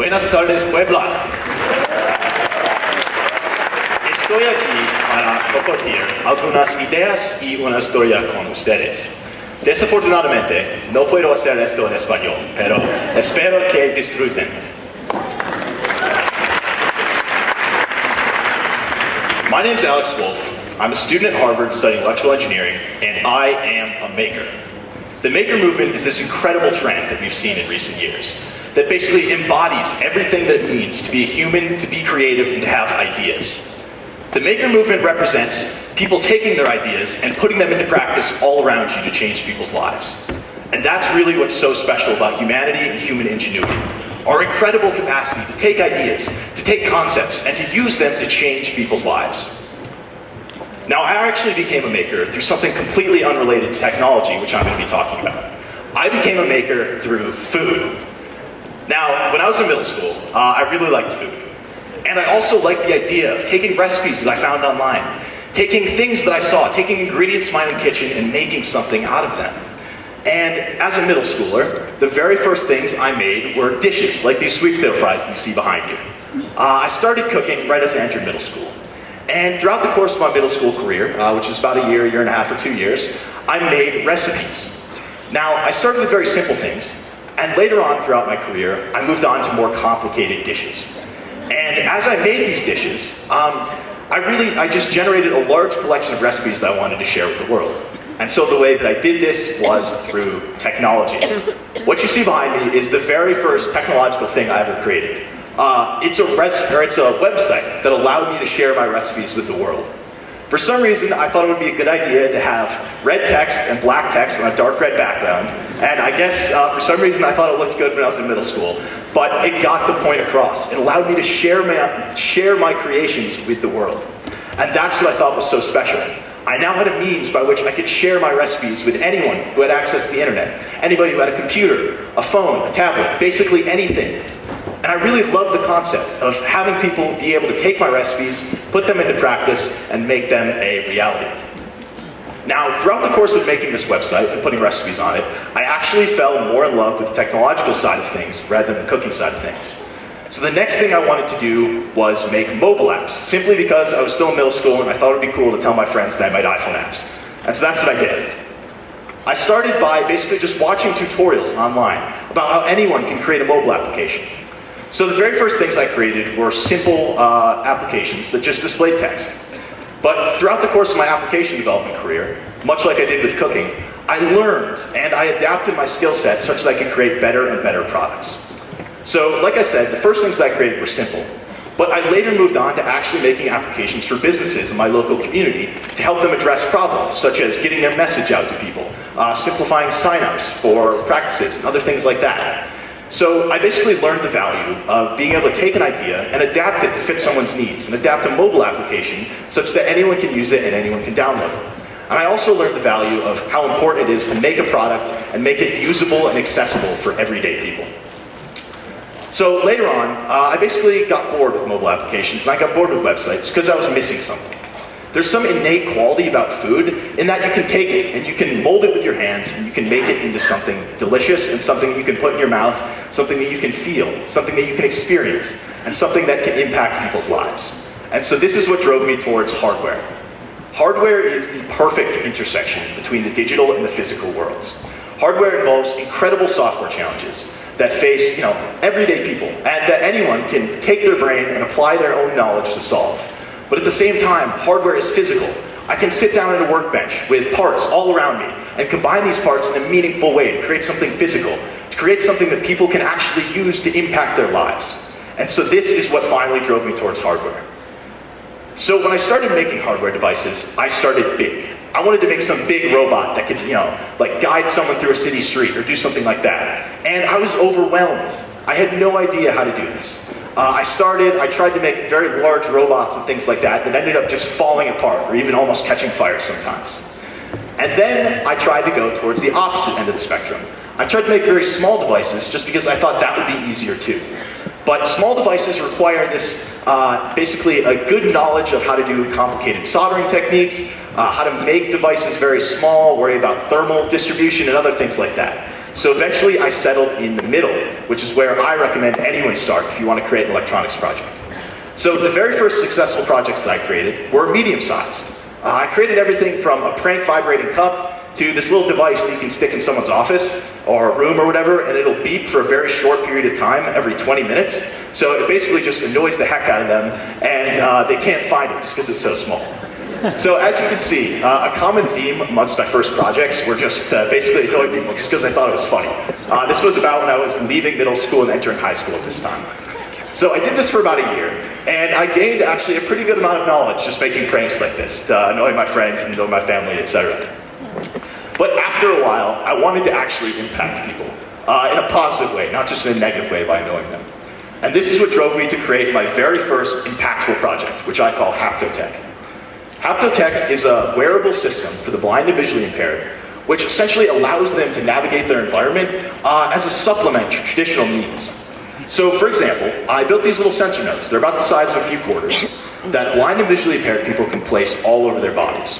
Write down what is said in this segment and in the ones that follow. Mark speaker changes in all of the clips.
Speaker 1: Buenas tardes, Puebla. Estoy aquí para compartir algunas ideas y una historia con ustedes. Desafortunadamente, no puedo hacer esto en español, pero espero que disfruten. My name's Alex Wulff. I'm a student at Harvard studying electrical engineering, and I am a maker. The maker movement is this incredible trend that we've seen in recent years that basically embodies everything that it means to be a human, to be creative, and to have ideas. The maker movement represents people taking their ideas and putting them into practice all around you to change people's lives. And that's really what's so special about humanity and human ingenuity. Our incredible capacity to take ideas, to take concepts, and to use them to change people's lives. Now, I actually became a maker through something completely unrelated to technology, which I'm going to be talking about. I became a maker through food. Now, when I was in middle school, I really liked food. And I also liked the idea of taking recipes that I found online, taking things that I saw, taking ingredients in my own kitchen and making something out of them. And as a middle schooler, the very first things I made were dishes, like these sweet potato fries that you see behind you. I started cooking right as I entered middle school. And throughout the course of my middle school career, which is about a year and a half or 2 years, I made recipes. Now, I started with very simple things, and later on throughout my career, I moved on to more complicated dishes. And as I made these dishes, I just generated a large collection of recipes that I wanted to share with the world. And so the way that I did this was through technology. What you see behind me is the very first technological thing I ever created. It's a website that allowed me to share my recipes with the world. For some reason, I thought it would be a good idea to have red text and black text on a dark red background. And I guess for some reason I thought it looked good when I was in middle school. But it got the point across. It allowed me to share my creations with the world. And that's what I thought was so special. I now had a means by which I could share my recipes with anyone who had access to the internet. Anybody who had a computer, a phone, a tablet, basically anything. And I really love the concept of having people be able to take my recipes, put them into practice, and make them a reality. Now, throughout the course of making this website and putting recipes on it, I actually fell more in love with the technological side of things rather than the cooking side of things. So the next thing I wanted to do was make mobile apps, simply because I was still in middle school and I thought it would be cool to tell my friends that I made iPhone apps. And so that's what I did. I started by basically just watching tutorials online about how anyone can create a mobile application. So the very first things I created were simple applications that just displayed text. But throughout the course of my application development career, much like I did with cooking, I learned and I adapted my skill set such that I could create better and better products. So like I said, the first things that I created were simple. But I later moved on to actually making applications for businesses in my local community to help them address problems, such as getting their message out to people, simplifying signups for practices, and other things like that. So I basically learned the value of being able to take an idea and adapt it to fit someone's needs, and adapt a mobile application such that anyone can use it and anyone can download it. And I also learned the value of how important it is to make a product and make it usable and accessible for everyday people. So later on, I basically got bored with mobile applications, and I got bored with websites because I was missing something. There's some innate quality about food in that you can take it and you can mold it with your hands and you can make it into something delicious and something you can put in your mouth, something that you can feel, something that you can experience, and something that can impact people's lives. And so this is what drove me towards hardware. Hardware is the perfect intersection between the digital and the physical worlds. Hardware involves incredible software challenges that face, everyday people, and that anyone can take their brain and apply their own knowledge to solve. But at the same time, hardware is physical. I can sit down at a workbench with parts all around me and combine these parts in a meaningful way to create something physical, to create something that people can actually use to impact their lives. And so this is what finally drove me towards hardware. So when I started making hardware devices, I started big. I wanted to make some big robot that could, guide someone through a city street or do something like that. And I was overwhelmed. I had no idea how to do this. I tried to make very large robots and things like that ended up just falling apart or even almost catching fire sometimes. And then I tried to go towards the opposite end of the spectrum. I tried to make very small devices just because I thought that would be easier too. But small devices require this, basically a good knowledge of how to do complicated soldering techniques, how to make devices very small, worry about thermal distribution and other things like that. So eventually I settled in the middle, which is where I recommend anyone start if you want to create an electronics project. So the very first successful projects that I created were medium-sized. I created everything from a prank vibrating cup to this little device that you can stick in someone's office or room or whatever, and it'll beep for a very short period of time, every 20 minutes. So it basically just annoys the heck out of them, and they can't find it just because it's so small. So as you can see, a common theme amongst my first projects were just basically annoying people just because I thought it was funny. This was about when I was leaving middle school and entering high school at this time. So I did this for about a year, and I gained actually a pretty good amount of knowledge just making pranks like this, to annoy my friends and annoy my family, etc. But after a while, I wanted to actually impact people in a positive way, not just in a negative way by annoying them. And this is what drove me to create my very first impactful project, which I call Haptotech. Haptotech is a wearable system for the blind and visually impaired, which essentially allows them to navigate their environment as a supplement to traditional means. So for example, I built these little sensor nodes. They're about the size of a few quarters that blind and visually impaired people can place all over their bodies.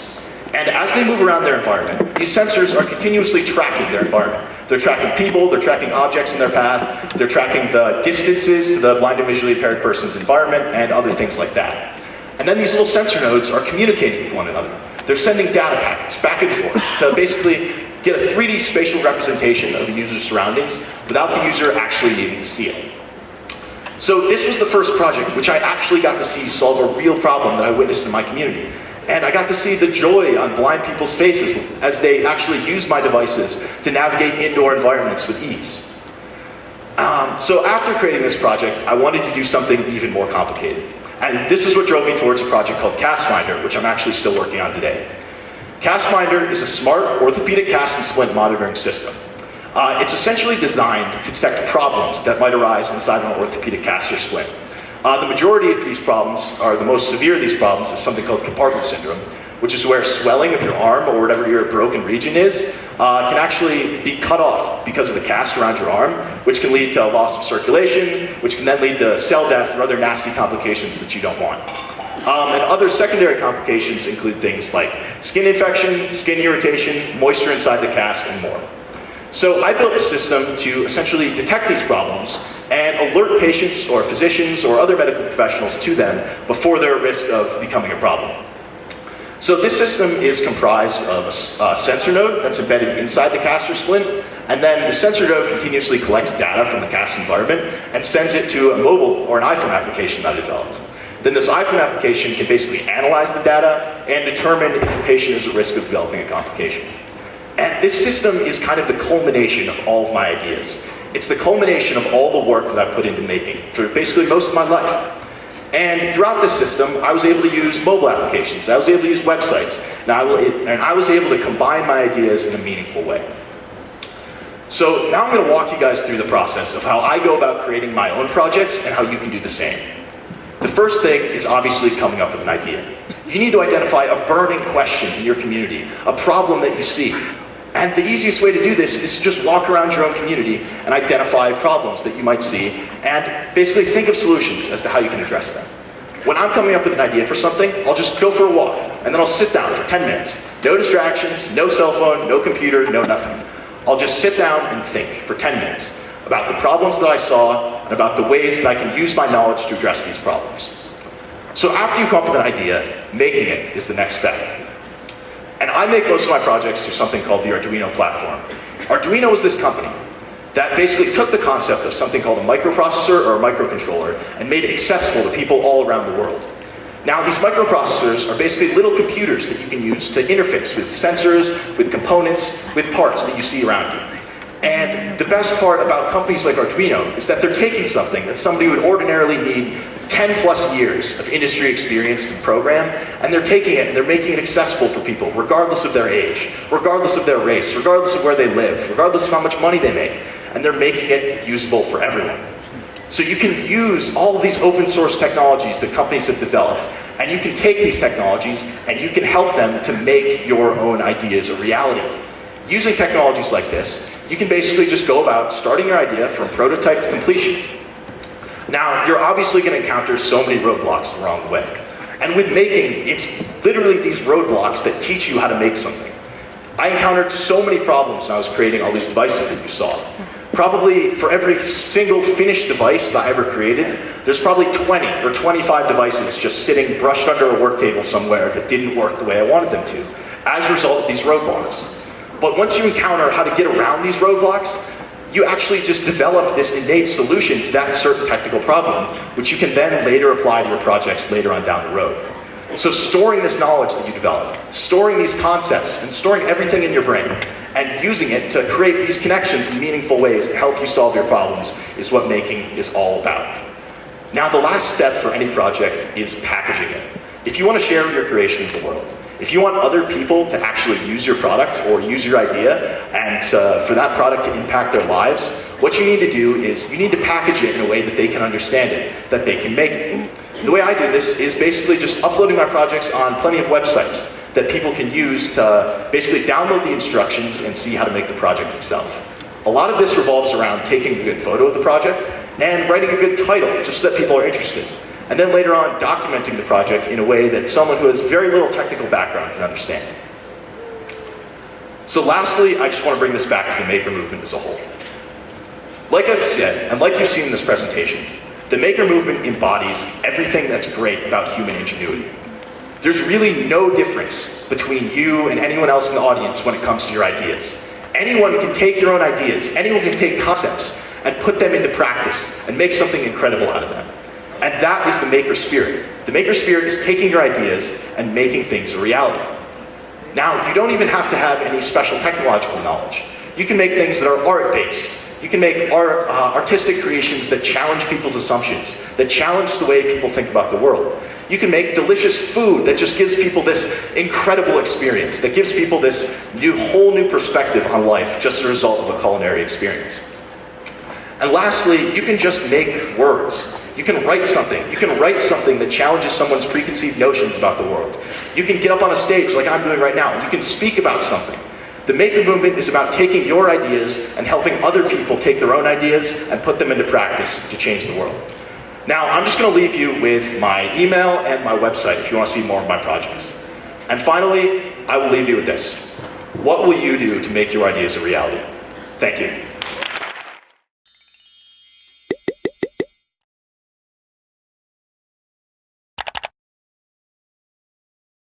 Speaker 1: And as they move around their environment, these sensors are continuously tracking their environment. They're tracking people, they're tracking objects in their path, they're tracking the distances to the blind and visually impaired person's environment, and other things like that. And then these little sensor nodes are communicating with one another. They're sending data packets back and forth to basically get a 3D spatial representation of the user's surroundings without the user actually needing to see it. So this was the first project which I actually got to see solve a real problem that I witnessed in my community. And I got to see the joy on blind people's faces as they actually use my devices to navigate indoor environments with ease. So after creating this project, I wanted to do something even more complicated. And this is what drove me towards a project called CastMinder, which I'm actually still working on today. CastMinder is a smart orthopedic cast and splint monitoring system. It's essentially designed to detect problems that might arise inside an orthopedic cast or splint. The majority of these problems, or the most severe of these problems, is something called compartment syndrome, which is where swelling of your arm or whatever your broken region is can actually be cut off because of the cast around your arm, which can lead to loss of circulation, which can then lead to cell death or other nasty complications that you don't want. And other secondary complications include things like skin infection, skin irritation, moisture inside the cast, and more. So I built a system to essentially detect these problems and alert patients or physicians or other medical professionals to them before they're at risk of becoming a problem. So this system is comprised of a sensor node that's embedded inside the cast or splint, and then the sensor node continuously collects data from the cast environment and sends it to a mobile or an iPhone application that I developed. Then this iPhone application can basically analyze the data and determine if the patient is at risk of developing a complication. And this system is kind of the culmination of all of my ideas. It's the culmination of all the work that I've put into making for basically most of my life. And throughout this system, I was able to use mobile applications, I was able to use websites, and I was able to combine my ideas in a meaningful way. So now I'm going to walk you guys through the process of how I go about creating my own projects and how you can do the same. The first thing is obviously coming up with an idea. You need to identify a burning question in your community, a problem that you see. And the easiest way to do this is to just walk around your own community and identify problems that you might see and basically think of solutions as to how you can address them. When I'm coming up with an idea for something, I'll just go for a walk and then I'll sit down for 10 minutes. No distractions, no cell phone, no computer, no nothing. I'll just sit down and think for 10 minutes about the problems that I saw and about the ways that I can use my knowledge to address these problems. So after you come up with an idea, making it is the next step. And I make most of my projects through something called the Arduino platform. Arduino is this company that basically took the concept of something called a microprocessor or a microcontroller and made it accessible to people all around the world. Now these microprocessors are basically little computers that you can use to interface with sensors, with components, with parts that you see around you. And the best part about companies like Arduino is that they're taking something that somebody would ordinarily need 10 plus years of industry experience to program, and they're taking it and they're making it accessible for people regardless of their age, regardless of their race, regardless of where they live, regardless of how much money they make, and they're making it usable for everyone. So you can use all of these open source technologies that companies have developed, and you can take these technologies and you can help them to make your own ideas a reality. Using technologies like this, you can basically just go about starting your idea from prototype to completion. Now, you're obviously going to encounter so many roadblocks along the way. And with making, it's literally these roadblocks that teach you how to make something. I encountered so many problems when I was creating all these devices that you saw. Probably for every single finished device that I ever created, there's probably 20 or 25 devices just sitting brushed under a work table somewhere that didn't work the way I wanted them to, as a result of these roadblocks. But once you encounter how to get around these roadblocks, you actually just develop this innate solution to that certain technical problem, which you can then later apply to your projects later on down the road. So storing this knowledge that you develop, storing these concepts, and storing everything in your brain, and using it to create these connections in meaningful ways to help you solve your problems is what making is all about. Now, the last step for any project is packaging it. If you want to share your creation with the world, if you want other people to actually use your product or use your idea and for that product to impact their lives, what you need to do is you need to package it in a way that they can understand it, that they can make it. The way I do this is basically just uploading my projects on plenty of websites that people can use to basically download the instructions and see how to make the project itself. A lot of this revolves around taking a good photo of the project and writing a good title just so that people are interested. And then later on, documenting the project in a way that someone who has very little technical background can understand. So lastly, I just want to bring this back to the maker movement as a whole. Like I've said, and like you've seen in this presentation, the maker movement embodies everything that's great about human ingenuity. There's really no difference between you and anyone else in the audience when it comes to your ideas. Anyone can take your own ideas, anyone can take concepts and put them into practice and make something incredible out of them. And that is the maker spirit. The maker spirit is taking your ideas and making things a reality. Now, you don't even have to have any special technological knowledge. You can make things that are art-based. You can make artistic creations that challenge people's assumptions, that challenge the way people think about the world. You can make delicious food that just gives people this incredible experience, that gives people this whole new perspective on life just as a result of a culinary experience. And lastly, you can just make words. You can write something. You can write something that challenges someone's preconceived notions about the world. You can get up on a stage like I'm doing right now, and you can speak about something. The maker movement is about taking your ideas and helping other people take their own ideas and put them into practice to change the world. Now, I'm just going to leave you with my email and my website if you want to see more of my projects. And finally, I will leave you with this. What will you do to make your ideas a reality? Thank you.